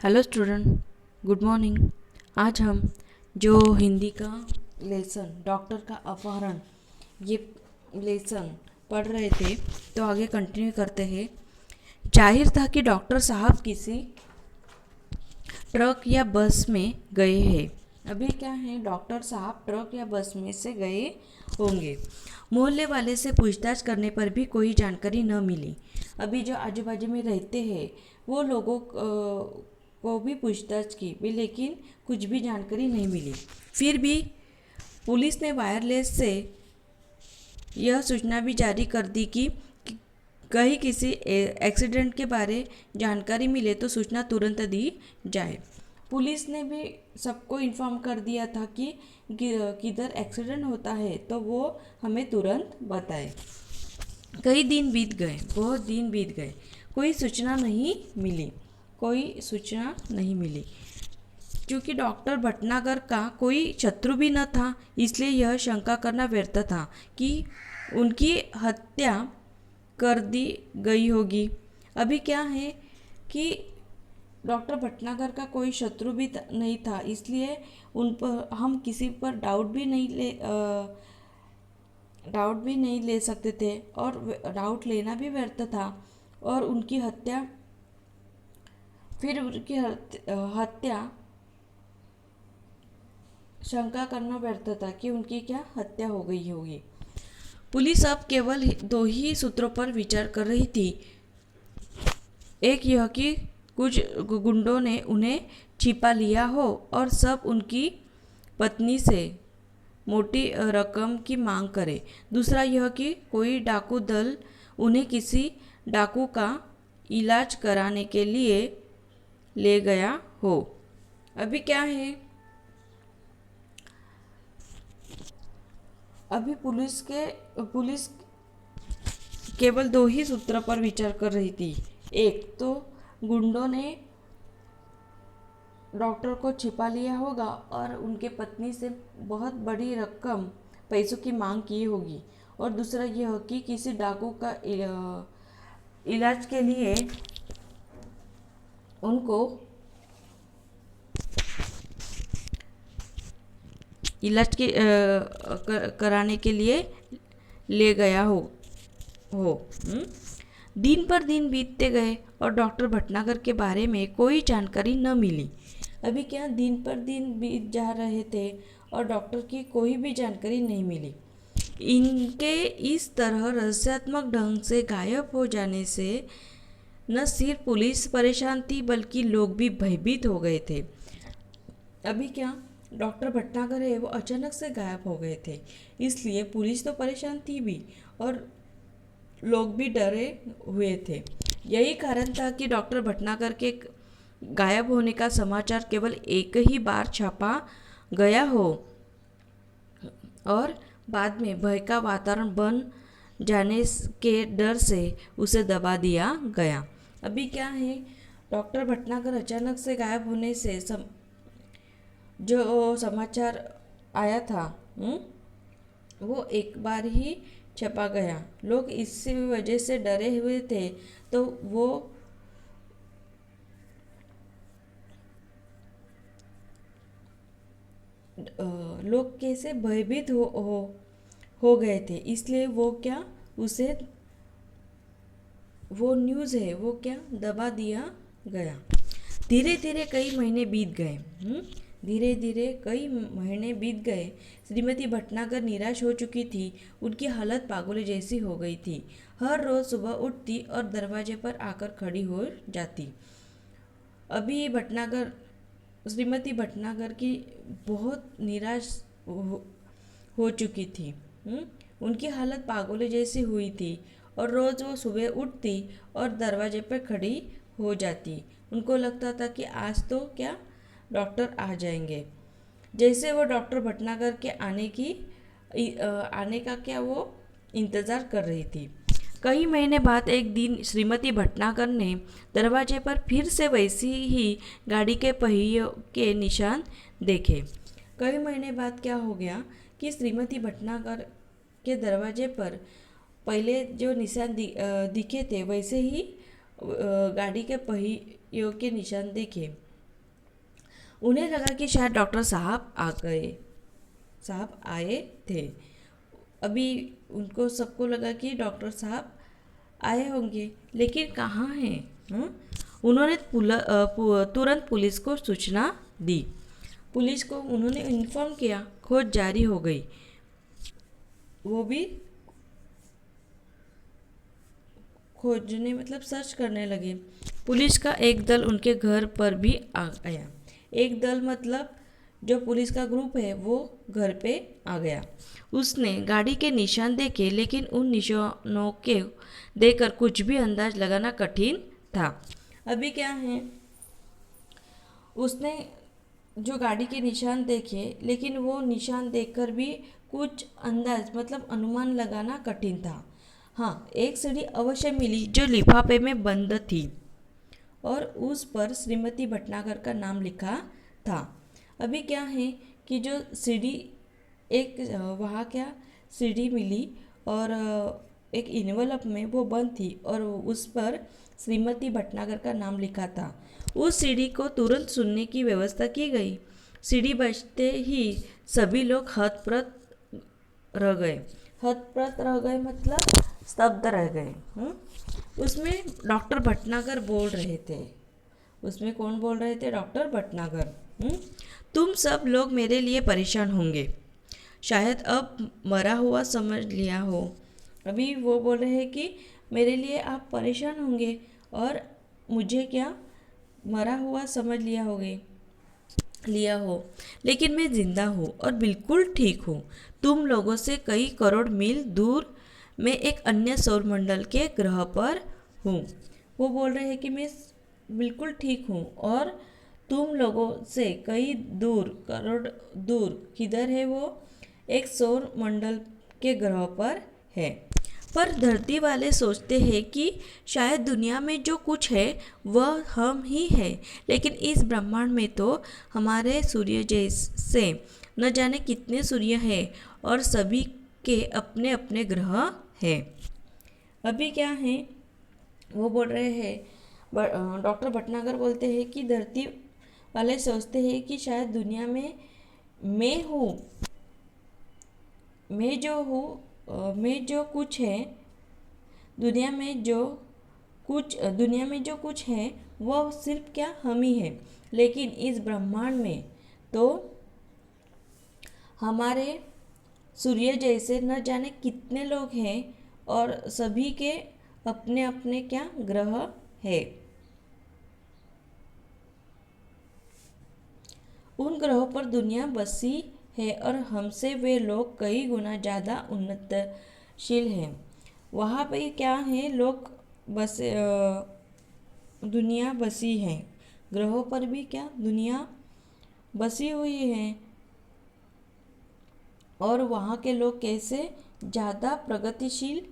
Hello student, good morning. आज हम जो हिंदी का लेसन डॉक्टर का अपहरण ये लेसन पढ़ रहे थे, तो आगे कंटिन्यू करते हैं। जाहिर था कि डॉक्टर साहब किसी ट्रक या बस में गए हैं। अभी क्या है, डॉक्टर साहब ट्रक या बस में से गए होंगे। मोहल्ले वाले से पूछताछ करने पर भी कोई जानकारी न मिली। अभी जो आजू बाजू में रहते हैं वो लोगों को भी पूछताछ की भी, लेकिन कुछ भी जानकारी नहीं मिली। फिर भी पुलिस ने वायरलेस से यह सूचना भी जारी कर दी कि कहीं किसी एक्सीडेंट के बारे जानकारी मिले तो सूचना तुरंत दी जाए। पुलिस ने भी सबको इन्फॉर्म कर दिया था कि किधर एक्सीडेंट होता है तो वो हमें तुरंत बताए। कई दिन बीत गए, बहुत दिन बीत गए, कोई सूचना नहीं मिली, क्योंकि डॉक्टर भटनागर का कोई शत्रु भी न था, इसलिए यह शंका करना व्यर्थ था कि उनकी हत्या कर दी गई होगी। अभी क्या है कि डॉक्टर भटनागर का कोई शत्रु भी नहीं था, इसलिए उन पर हम किसी पर डाउट भी नहीं ले सकते थे, और डाउट लेना भी व्यर्थ था। और उनकी हत्या शंका करना व्यर्थ था कि उनकी क्या हत्या हो गई होगी। पुलिस अब केवल दो ही सूत्रों पर विचार कर रही थी। एक यह कि कुछ गुंडों ने उन्हें छिपा लिया हो और सब उनकी पत्नी से मोटी रकम की मांग करे। दूसरा यह कि कोई डाकू दल उन्हें किसी डाकू का इलाज कराने के लिए ले गया हो। अभी क्या है, अभी पुलिस केवल दो ही सूत्र पर विचार कर रही थी। एक तो गुंडों ने डॉक्टर को छिपा लिया होगा और उनके पत्नी से बहुत बड़ी रकम पैसों की मांग की होगी, और दूसरा यह कि किसी डाकू का इलाज के लिए उनको कराने के लिए ले गया हो। दिन पर दिन बीतते गए और डॉक्टर भटनागर के बारे में कोई जानकारी न मिली। अभी क्या, दिन पर दिन बीत जा रहे थे और डॉक्टर की कोई भी जानकारी नहीं मिली। इनके इस तरह रहस्यात्मक ढंग से गायब हो जाने से न सिर्फ पुलिस परेशान थी, बल्कि लोग भी भयभीत हो गए थे। अभी क्या, डॉक्टर भटनागर है वो अचानक से गायब हो गए थे, इसलिए पुलिस तो परेशान थी भी और लोग भी डरे हुए थे। यही कारण था कि डॉक्टर भटनागर के गायब होने का समाचार केवल एक ही बार छापा गया हो और बाद में भय का वातावरण बन जाने के डर से उसे दबा दिया गया। अभी क्या है, डॉक्टर भटनागर अचानक से गायब होने से जो समाचार आया था, वो एक बार ही छपा गया। लोग इसी वजह से डरे हुए थे, तो वो लोग कैसे भयभीत हो गए थे, इसलिए वो क्या, उसे वो न्यूज़ है वो क्या दबा दिया गया। धीरे धीरे कई महीने बीत गए। श्रीमती भटनागर निराश हो चुकी थी। उनकी हालत पागलों जैसी हो गई थी। हर रोज सुबह उठती और दरवाजे पर आकर खड़ी हो जाती। अभी श्रीमती भटनागर की बहुत निराश हो चुकी थी। उनकी हालत पागलों जैसी हुई थी और रोज़ वो सुबह उठती और दरवाजे पर खड़ी हो जाती। उनको लगता था कि आज तो क्या डॉक्टर आ जाएंगे। जैसे वो डॉक्टर भटनागर के आने का क्या वो इंतज़ार कर रही थी। कई महीने बाद एक दिन श्रीमती भटनागर ने दरवाजे पर फिर से वैसी ही गाड़ी के पहियों के निशान देखे। कई महीने बाद क्या हो गया कि श्रीमती भटनागर के दरवाजे पर पहले जो निशान दिखे थे, वैसे ही गाड़ी के पहियों के निशान दिखे। उन्हें लगा कि शायद डॉक्टर साहब आए थे। अभी उनको सबको लगा कि डॉक्टर साहब आए होंगे, लेकिन कहाँ हैं? उन्होंने तुरंत पुलिस को सूचना दी। पुलिस को उन्होंने इन्फॉर्म किया। खोज जारी हो गई। वो भी खोजने मतलब सर्च करने लगे। पुलिस का एक दल उनके घर पर भी आया। एक दल मतलब जो पुलिस का ग्रुप है वो घर पे आ गया। उसने गाड़ी के निशान देखे, लेकिन उन निशानों के देखकर कुछ भी अंदाज लगाना कठिन था। अभी क्या है, उसने जो गाड़ी के निशान देखे, लेकिन वो निशान देखकर भी कुछ अंदाज मतलब अनुमान लगाना कठिन था। हाँ, एक सीढ़ी अवश्य मिली जो लिफाफे में बंद थी और उस पर श्रीमती भटनागर का नाम लिखा था। अभी क्या है कि जो सीढ़ी वहाँ क्या सीढ़ी मिली और एक इन्वेलप में वो बंद थी और उस पर श्रीमती भटनागर का नाम लिखा था। उस सीढ़ी को तुरंत सुनने की व्यवस्था की गई। सीढ़ी बजते ही सभी लोग हतप्रत रह गए मतलब स्तब्ध रह गए। उसमें डॉक्टर भटनागर बोल रहे थे। उसमें कौन बोल रहे थे? डॉक्टर भटनागर। तुम सब लोग मेरे लिए परेशान होंगे, शायद अब मरा हुआ समझ लिया हो। अभी वो बोल रहे हैं कि मेरे लिए आप परेशान होंगे और मुझे क्या मरा हुआ समझ लिया हो, लेकिन मैं जिंदा हूँ और बिल्कुल ठीक हूँ। तुम लोगों से कई करोड़ मील दूर मैं एक अन्य सौरमंडल के ग्रह पर हूँ। वो बोल रहे हैं कि मैं बिल्कुल ठीक हूँ और तुम लोगों से कई करोड़ दूर किधर है? वो एक सौर मंडल के ग्रह पर है। पर धरती वाले सोचते हैं कि शायद दुनिया में जो कुछ है वह हम ही है, लेकिन इस ब्रह्मांड में तो हमारे सूर्य जैसे न जाने कितने सूर्य हैं और सभी के अपने अपने ग्रह हैं। अभी क्या है, वो बोल रहे हैं डॉक्टर भटनागर बोलते हैं कि धरती वाले सोचते हैं कि शायद दुनिया में मैं जो कुछ है, दुनिया में जो कुछ है वह सिर्फ क्या हम ही है, लेकिन इस ब्रह्मांड में तो हमारे सूर्य जैसे न जाने कितने लोग हैं और सभी के अपने अपने क्या ग्रह है। उन ग्रहों पर दुनिया बसी है और हमसे वे लोग कई गुना ज़्यादा उन्नतशील हैं। वहाँ पे क्या है, लोग दुनिया बसी है। ग्रहों पर भी क्या दुनिया बसी हुई है और वहाँ के लोग कैसे ज़्यादा प्रगतिशील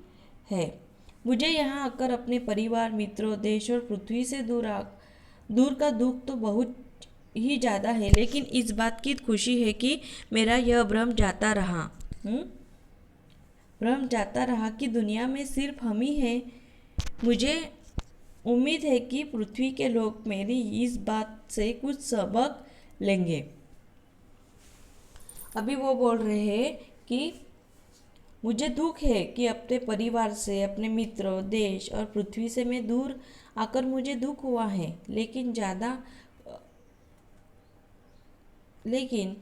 है। मुझे यहाँ आकर अपने परिवार, मित्रों, देश और पृथ्वी से दूर का दुख तो बहुत ही ज़्यादा है, लेकिन इस बात की खुशी है कि मेरा यह भ्रम जाता रहा कि दुनिया में सिर्फ हम ही हैं। मुझे उम्मीद है कि पृथ्वी के लोग मेरी इस बात से कुछ सबक लेंगे। अभी वो बोल रहे हैं कि मुझे दुख है कि अपने परिवार से, अपने मित्रों, देश और पृथ्वी से मैं दूर आकर मुझे दुख हुआ है, लेकिन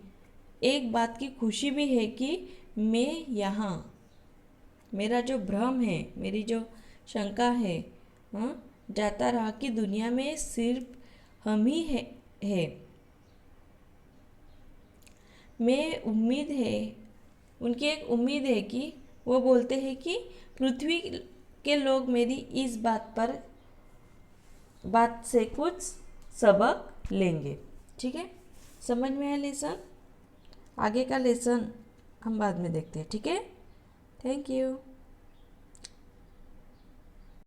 एक बात की खुशी भी है कि मैं यहाँ, मेरा जो भ्रम है, मेरी जो शंका है, जाता रहा कि दुनिया में सिर्फ हम ही है। उनकी एक उम्मीद है कि वो बोलते हैं कि पृथ्वी के लोग मेरी इस बात से कुछ सबक लेंगे। ठीक है, समझ में आया लेसन? आगे का लेसन हम बाद में देखते हैं। ठीक है, थैंक यू।